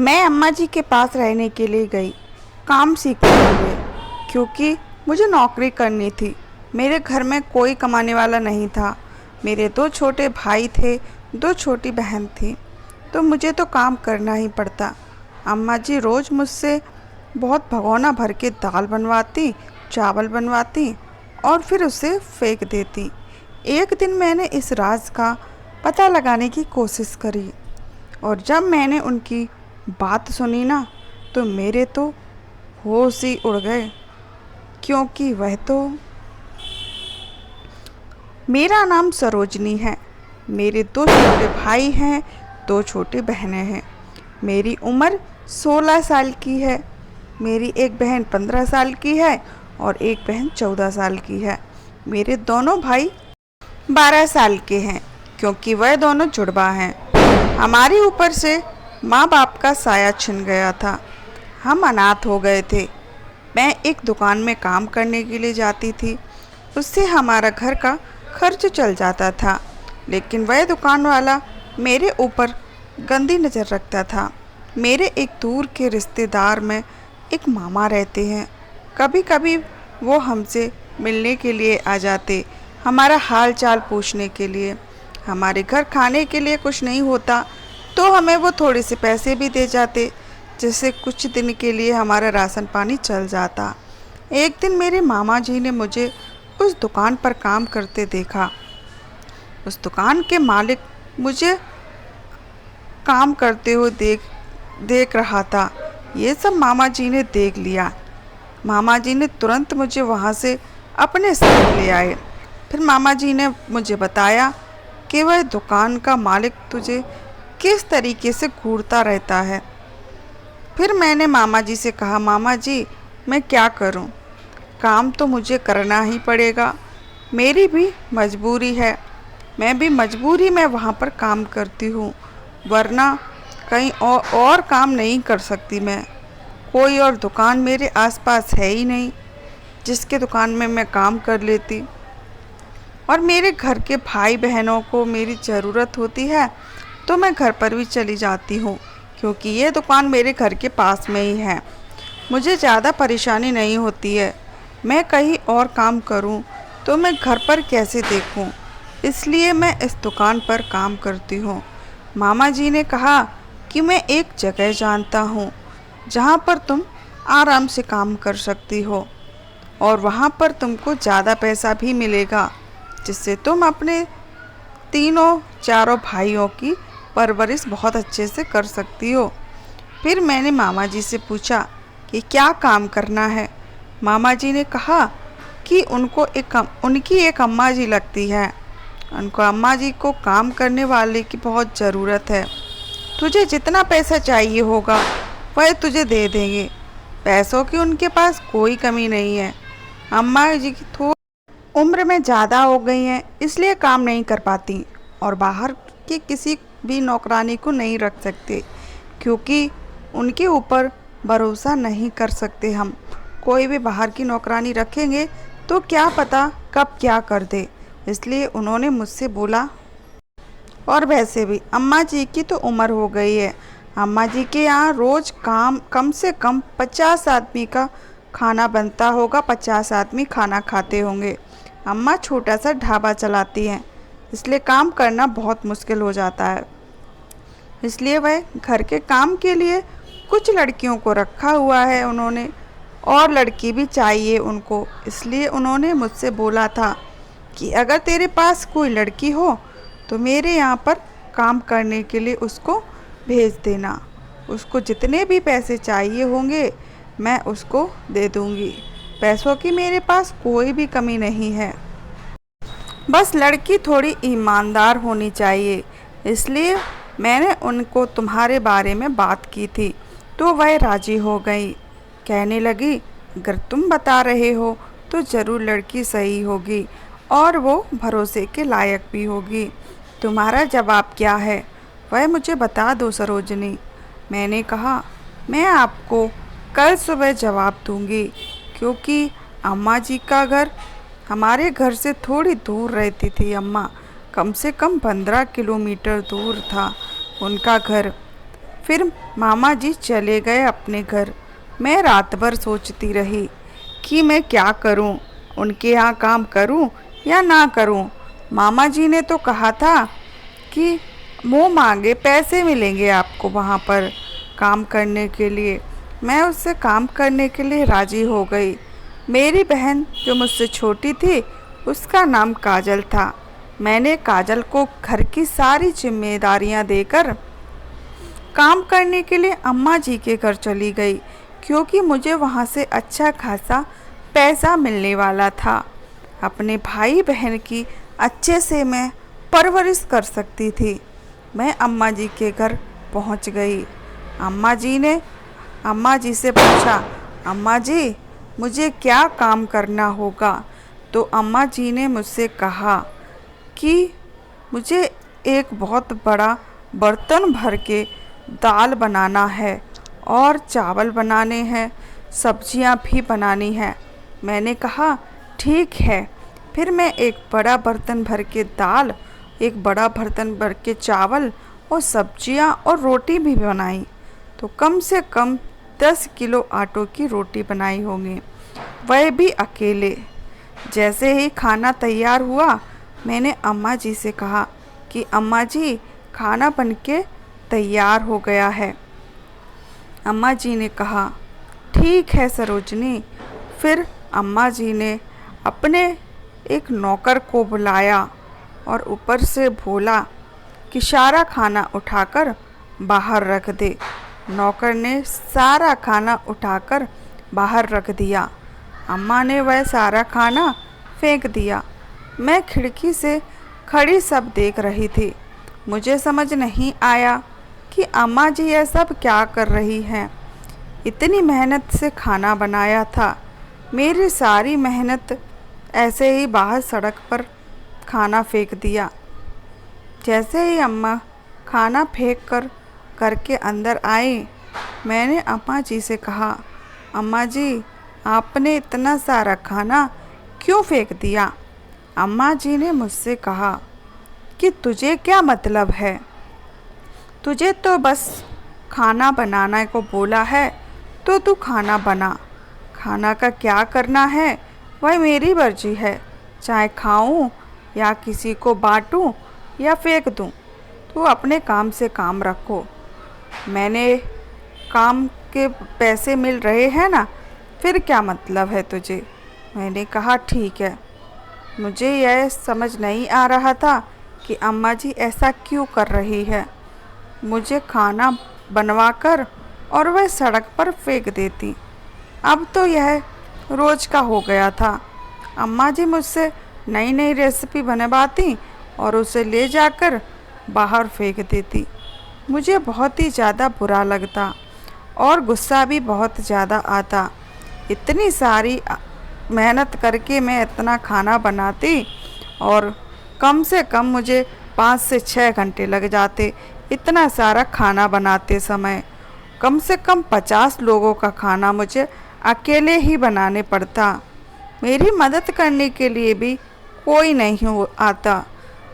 मैं अम्मा जी के पास रहने के लिए गई, काम सीखने के लिए, क्योंकि मुझे नौकरी करनी थी। मेरे घर में कोई कमाने वाला नहीं था। मेरे 2 छोटे भाई थे, 2 छोटी बहन थी, तो मुझे तो काम करना ही पड़ता। अम्मा जी रोज़ मुझसे बहुत भगोना भर के दाल बनवाती, चावल बनवाती और फिर उसे फेंक देती। एक दिन मैंने इस राज का पता लगाने की कोशिश करी और जब मैंने उनकी बात सुनी ना, तो मेरे तो होश ही उड़ गए, क्योंकि वह तो मेरा नाम सरोजनी है। मेरे 2 छोटे भाई हैं, 2 छोटी बहनें हैं। मेरी उम्र 16 साल की है। मेरी एक बहन 15 साल की है और एक बहन 14 साल की है। मेरे दोनों भाई 12 साल के हैं, क्योंकि वह दोनों जुड़वा हैं। हमारे ऊपर से माँ बाप का साया छिन गया था। हम अनाथ हो गए थे। मैं एक दुकान में काम करने के लिए जाती थी, उससे हमारा घर का खर्च चल जाता था, लेकिन वह दुकान वाला मेरे ऊपर गंदी नज़र रखता था। मेरे एक दूर के रिश्तेदार में एक मामा रहते हैं। कभी कभी वो हमसे मिलने के लिए आ जाते, हमारा हाल चाल पूछने के लिए। हमारे घर खाने के लिए कुछ नहीं होता तो हमें वो थोड़े से पैसे भी दे जाते, जिससे कुछ दिन के लिए हमारा राशन पानी चल जाता। एक दिन मेरे मामा जी ने मुझे उस दुकान पर काम करते देखा। उस दुकान के मालिक मुझे काम करते हुए देख रहा था। ये सब मामा जी ने देख लिया। मामा जी ने तुरंत मुझे वहाँ से अपने साथ ले आए। फिर मामा जी ने मुझे बताया कि वह दुकान का मालिक तुझे किस तरीके से घूरता रहता है। फिर मैंने मामा जी से कहा, मामा जी मैं क्या करूं? काम तो मुझे करना ही पड़ेगा, मेरी भी मजबूरी है। मैं भी मजबूरी में वहाँ पर काम करती हूँ, वरना कहीं और काम नहीं कर सकती मैं। कोई और दुकान मेरे आसपास है ही नहीं जिसके दुकान में मैं काम कर लेती। और मेरे घर के भाई बहनों को मेरी ज़रूरत होती है तो मैं घर पर भी चली जाती हूँ, क्योंकि ये दुकान मेरे घर के पास में ही है। मुझे ज़्यादा परेशानी नहीं होती है। मैं कहीं और काम करूँ तो मैं घर पर कैसे देखूँ, इसलिए मैं इस दुकान पर काम करती हूँ। मामा जी ने कहा कि मैं एक जगह जानता हूँ जहाँ पर तुम आराम से काम कर सकती हो और वहाँ पर तुमको ज़्यादा पैसा भी मिलेगा, जिससे तुम अपने चारों भाइयों की परवरिश बहुत अच्छे से कर सकती हो। फिर मैंने मामा जी से पूछा कि क्या काम करना है। मामा जी ने कहा कि उनकी एक अम्मा जी लगती है। उनको अम्मा जी को काम करने वाले की बहुत ज़रूरत है। तुझे जितना पैसा चाहिए होगा वह तुझे दे देंगे। पैसों की उनके पास कोई कमी नहीं है। अम्मा जी की थोड़ी उम्र में ज़्यादा हो गई हैं, इसलिए काम नहीं कर पाती और बाहर के किसी भी नौकरानी को नहीं रख सकते, क्योंकि उनके ऊपर भरोसा नहीं कर सकते हम। कोई भी बाहर की नौकरानी रखेंगे तो क्या पता कब क्या कर दे, इसलिए उन्होंने मुझसे बोला। और वैसे भी अम्मा जी की तो उम्र हो गई है। अम्मा जी के यहाँ रोज़ कम से कम 50 आदमी का खाना बनता होगा, 50 आदमी खाना खाते होंगे। अम्मा छोटा सा ढाबा चलाती हैं, इसलिए काम करना बहुत मुश्किल हो जाता है। इसलिए वह घर के काम के लिए कुछ लड़कियों को रखा हुआ है उन्होंने, और लड़की भी चाहिए उनको। इसलिए उन्होंने मुझसे बोला था कि अगर तेरे पास कोई लड़की हो तो मेरे यहाँ पर काम करने के लिए उसको भेज देना। उसको जितने भी पैसे चाहिए होंगे मैं उसको दे दूँगी। पैसों की मेरे पास कोई भी कमी नहीं है, बस लड़की थोड़ी ईमानदार होनी चाहिए। इसलिए मैंने उनको तुम्हारे बारे में बात की थी तो वह राज़ी हो गई। कहने लगी, अगर तुम बता रहे हो तो ज़रूर लड़की सही होगी और वो भरोसे के लायक भी होगी। तुम्हारा जवाब क्या है वह मुझे बता दो सरोजनी। मैंने कहा, मैं आपको कल सुबह जवाब दूंगी, क्योंकि अम्मा जी का घर हमारे घर से थोड़ी दूर रहती थी। अम्मा कम से कम 15 किलोमीटर दूर था उनका घर। फिर मामा जी चले गए अपने घर। मैं रात भर सोचती रही कि मैं क्या करूं, उनके यहाँ काम करूं या ना करूं। मामा जी ने तो कहा था कि मुंह मांगे पैसे मिलेंगे आपको वहाँ पर काम करने के लिए। मैं उससे काम करने के लिए राज़ी हो गई। मेरी बहन जो मुझसे छोटी थी उसका नाम काजल था। मैंने काजल को घर की सारी जिम्मेदारियां देकर काम करने के लिए अम्मा जी के घर चली गई, क्योंकि मुझे वहाँ से अच्छा खासा पैसा मिलने वाला था। अपने भाई बहन की अच्छे से मैं परवरिश कर सकती थी। मैं अम्मा जी के घर पहुँच गई। अम्मा जी से पूछा, अम्मा जी मुझे क्या काम करना होगा? तो अम्मा जी ने मुझसे कहा कि मुझे एक बहुत बड़ा बर्तन भर के दाल बनाना है और चावल बनाने हैं, सब्जियां भी बनानी हैं। मैंने कहा ठीक है। फिर मैं एक बड़ा बर्तन भर के दाल, एक बड़ा बर्तन भर के चावल और सब्जियां और रोटी भी बनाई। तो कम से कम 10 किलो आटों की रोटी बनाई होंगी, वह भी अकेले। जैसे ही खाना तैयार हुआ मैंने अम्मा जी से कहा कि अम्मा जी खाना बनके तैयार हो गया है। अम्मा जी ने कहा ठीक है सरोजनी। फिर अम्मा जी ने अपने एक नौकर को बुलाया और ऊपर से बोला कि सारा खाना उठाकर बाहर रख दे। नौकर ने सारा खाना उठाकर बाहर रख दिया। अम्मा ने वह सारा खाना फेंक दिया। मैं खिड़की से खड़ी सब देख रही थी। मुझे समझ नहीं आया कि अम्मा जी यह सब क्या कर रही हैं। इतनी मेहनत से खाना बनाया था, मेरी सारी मेहनत ऐसे ही बाहर सड़क पर खाना फेंक दिया। जैसे ही अम्मा खाना फेंक कर करके अंदर आई, मैंने अम्मा जी से कहा, अम्मा जी आपने इतना सारा खाना क्यों फेंक दिया? अम्मा जी ने मुझसे कहा कि तुझे क्या मतलब है, तुझे तो बस खाना बनाने को बोला है तो तू खाना बना। खाना का क्या करना है वह मेरी मर्जी है, चाहे खाऊं या किसी को बांटूं या फेंक दूं। तू अपने काम से काम रखो। मैंने काम के पैसे मिल रहे हैं ना, फिर क्या मतलब है तुझे? मैंने कहा ठीक है। मुझे यह समझ नहीं आ रहा था कि अम्मा जी ऐसा क्यों कर रही है। मुझे खाना बनवाकर और वह सड़क पर फेंक देती। अब तो यह रोज़ का हो गया था। अम्मा जी मुझसे नई नई रेसिपी बनवाती और उसे ले जाकर बाहर फेंक देती। मुझे बहुत ही ज़्यादा बुरा लगता और गुस्सा भी बहुत ज़्यादा आता। इतनी सारी मेहनत करके मैं इतना खाना बनाती और कम से कम मुझे 5 से 6 घंटे लग जाते इतना सारा खाना बनाते समय। कम से कम 50 लोगों का खाना मुझे अकेले ही बनाने पड़ता। मेरी मदद करने के लिए भी कोई नहीं आता।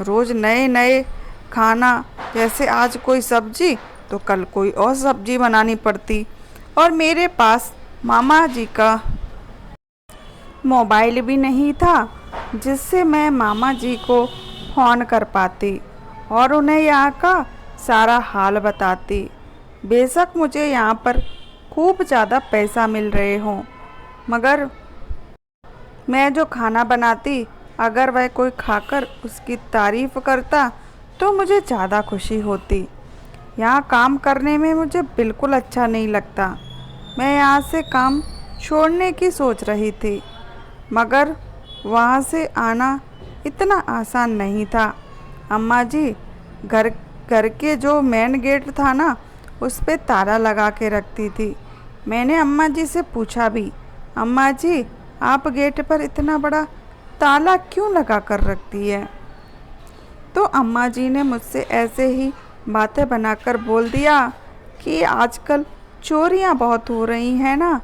रोज़ नए नए खाना, जैसे आज कोई सब्जी तो कल कोई और सब्जी बनानी पड़ती। और मेरे पास मामा जी का मोबाइल भी नहीं था जिससे मैं मामा जी को फ़ोन कर पाती और उन्हें यहाँ का सारा हाल बताती। बेशक मुझे यहाँ पर खूब ज़्यादा पैसा मिल रहे हों, मगर मैं जो खाना बनाती अगर वह कोई खाकर उसकी तारीफ़ करता तो मुझे ज़्यादा खुशी होती। यहाँ काम करने में मुझे बिल्कुल अच्छा नहीं लगता। मैं यहाँ से काम छोड़ने की सोच रही थी, मगर वहाँ से आना इतना आसान नहीं था। अम्मा जी घर के जो मेन गेट था ना, उस पे ताला लगा के रखती थी। मैंने अम्मा जी से पूछा भी, अम्मा जी आप गेट पर इतना बड़ा ताला क्यों लगा कर रखती है? तो अम्मा जी ने मुझसे ऐसे ही बातें बनाकर बोल दिया कि आजकल चोरियां बहुत हो रही हैं ना,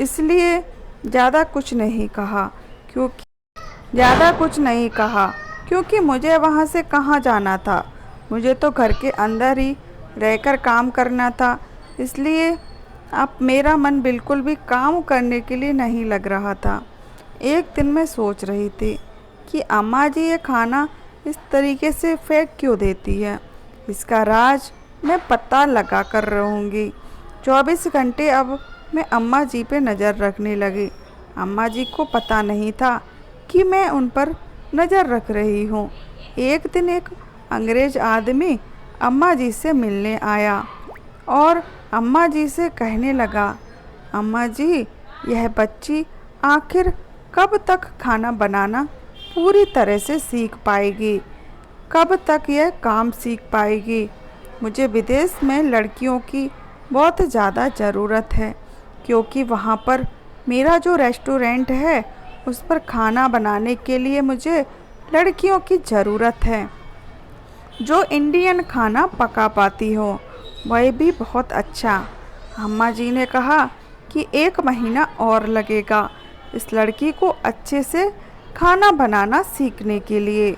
इसलिए ज़्यादा कुछ नहीं कहा क्योंकि मुझे वहाँ से कहाँ जाना था। मुझे तो घर के अंदर ही रहकर काम करना था, इसलिए अब मेरा मन बिल्कुल भी काम करने के लिए नहीं लग रहा था। एक दिन मैं सोच रही थी कि अम्मा जी ये खाना इस तरीके से फेंक क्यों देती है। इसका राज मैं पता लगा कर रहूँगी। 24 घंटे अब मैं अम्मा जी पे नज़र रखने लगी। अम्मा जी को पता नहीं था कि मैं उन पर नज़र रख रही हूँ। एक दिन एक अंग्रेज़ आदमी अम्मा जी से मिलने आया और अम्मा जी से कहने लगा, अम्मा जी, यह बच्ची आखिर कब तक खाना बनाना पूरी तरह से सीख पाएगी? कब तक यह काम सीख पाएगी? मुझे विदेश में लड़कियों की बहुत ज़्यादा ज़रूरत है, क्योंकि वहाँ पर मेरा जो रेस्टोरेंट है उस पर खाना बनाने के लिए मुझे लड़कियों की ज़रूरत है जो इंडियन खाना पका पाती हो, वह भी बहुत अच्छा। अम्मा जी ने कहा कि 1 महीना और लगेगा इस लड़की को अच्छे से खाना बनाना सीखने के लिए।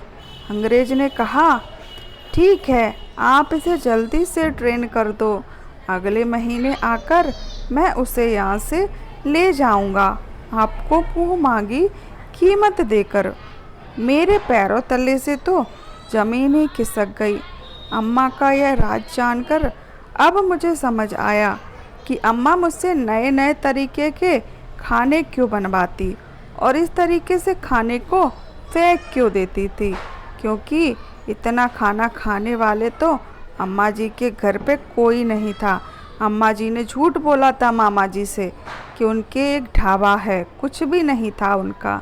अंग्रेज ने कहा, ठीक है, आप इसे जल्दी से ट्रेन कर दो। अगले महीने आकर मैं उसे यहाँ से ले जाऊँगा, आपको मुँह मांगी कीमत देकर। मेरे पैरों तले से तो ज़मीन ही खिसक गई। अम्मा का यह राज जानकर अब मुझे समझ आया कि अम्मा मुझसे नए नए तरीके के खाने क्यों बनवाती और इस तरीके से खाने को फेंक क्यों देती थी, क्योंकि इतना खाना खाने वाले तो अम्मा जी के घर पे कोई नहीं था। अम्मा जी ने झूठ बोला था मामा जी से कि उनके एक ढाबा है, कुछ भी नहीं था उनका।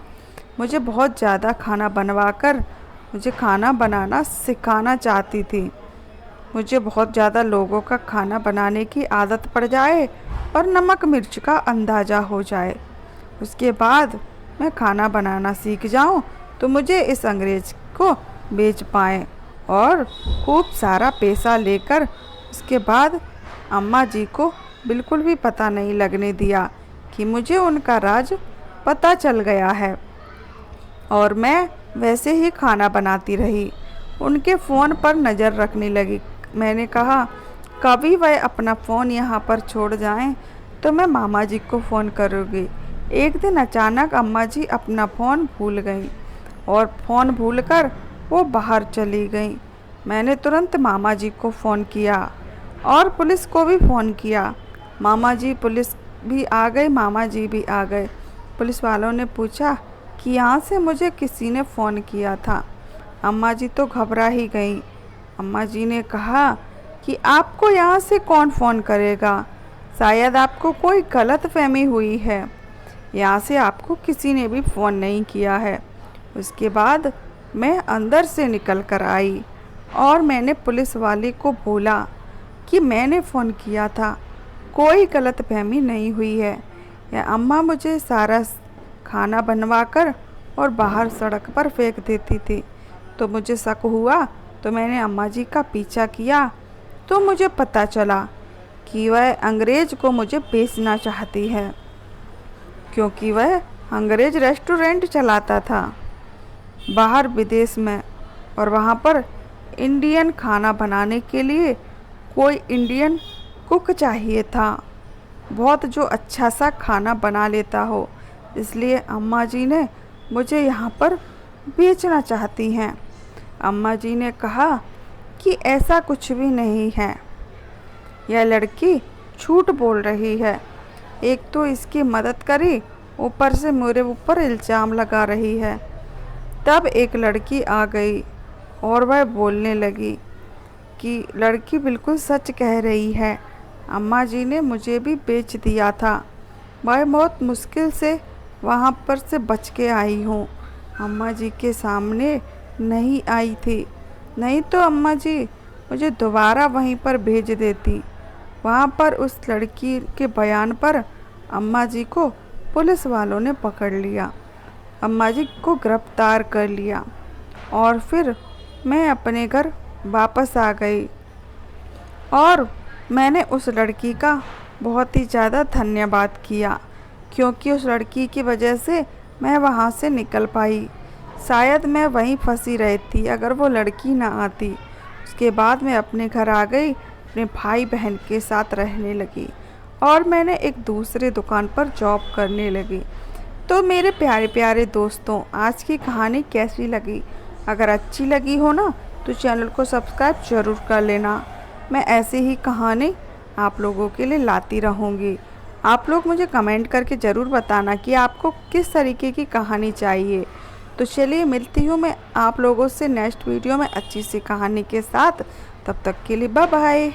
मुझे बहुत ज़्यादा खाना बनवाकर मुझे खाना बनाना सिखाना चाहती थी। मुझे बहुत ज़्यादा लोगों का खाना बनाने की आदत पड़ जाए और नमक मिर्च का अंदाज़ा हो जाए। उसके बाद मैं खाना बनाना सीख जाऊं तो मुझे इस अंग्रेज़ को बेच पाएँ और खूब सारा पैसा लेकर उसके बाद अम्मा जी को बिल्कुल भी पता नहीं लगने दिया कि मुझे उनका राज पता चल गया है। और मैं वैसे ही खाना बनाती रही, उनके फ़ोन पर नज़र रखने लगी। मैंने कहा, कभी वह अपना फ़ोन यहाँ पर छोड़ जाएं तो मैं मामा जी को फ़ोन करूँगी। एक दिन अचानक अम्मा जी अपना फ़ोन भूल गई और फ़ोन भूलकर वो बाहर चली गई। मैंने तुरंत मामा जी को फ़ोन किया और पुलिस को भी फ़ोन किया। मामा जी पुलिस भी आ गई, मामा जी भी आ गए। पुलिस वालों ने पूछा कि यहाँ से मुझे किसी ने फ़ोन किया था। अम्मा जी तो घबरा ही गई। अम्मा जी ने कहा कि आपको यहाँ से कौन फ़ोन करेगा, शायद आपको कोई गलतफहमी हुई है, यहाँ से आपको किसी ने भी फ़ोन नहीं किया है। उसके बाद मैं अंदर से निकल कर आई और मैंने पुलिस वाले को बोला कि मैंने फ़ोन किया था, कोई गलतफहमी नहीं हुई है। या अम्मा मुझे सारा खाना बनवाकर और बाहर सड़क पर फेंक देती थी। तो मुझे शक हुआ तो मैंने अम्मा जी का पीछा किया तो मुझे पता चला कि वह अंग्रेज़ को मुझे बेचना चाहती है, क्योंकि वह अंग्रेज़ रेस्टोरेंट चलाता था बाहर विदेश में और वहाँ पर इंडियन खाना बनाने के लिए कोई इंडियन कुक चाहिए था, बहुत जो अच्छा सा खाना बना लेता हो। इसलिए अम्मा जी ने मुझे यहाँ पर बेचना चाहती हैं। अम्मा जी ने कहा कि ऐसा कुछ भी नहीं है, यह लड़की झूठ बोल रही है। एक तो इसकी मदद करी, ऊपर से मेरे ऊपर इल्ज़ाम लगा रही है। तब एक लड़की आ गई और वह बोलने लगी कि लड़की बिल्कुल सच कह रही है, अम्मा जी ने मुझे भी बेच दिया था। मैं बहुत मुश्किल से वहाँ पर से बच के आई हूँ, अम्मा जी के सामने नहीं आई थी, नहीं तो अम्मा जी मुझे दोबारा वहीं पर भेज देती। वहाँ पर उस लड़की के बयान पर अम्मा जी को पुलिस वालों ने पकड़ लिया, अम्मा जी को गिरफ्तार कर लिया और फिर मैं अपने घर वापस आ गई। और मैंने उस लड़की का बहुत ही ज़्यादा धन्यवाद किया, क्योंकि उस लड़की की वजह से मैं वहाँ से निकल पाई। शायद मैं वहीं फंसी रहती अगर वो लड़की ना आती। उसके बाद मैं अपने घर आ गई, अपने भाई बहन के साथ रहने लगी और मैंने एक दूसरे दुकान पर जॉब करने लगी। तो मेरे प्यारे प्यारे दोस्तों, आज की कहानी कैसी लगी? अगर अच्छी लगी हो ना तो चैनल को सब्सक्राइब ज़रूर कर लेना। मैं ऐसी ही कहानी आप लोगों के लिए लाती रहूँगी। आप लोग मुझे कमेंट करके ज़रूर बताना कि आपको किस तरीके की कहानी चाहिए। तो चलिए मिलती हूँ मैं आप लोगों से नेक्स्ट वीडियो में अच्छी सी कहानी के साथ। तब तक के लिए बाय बाय।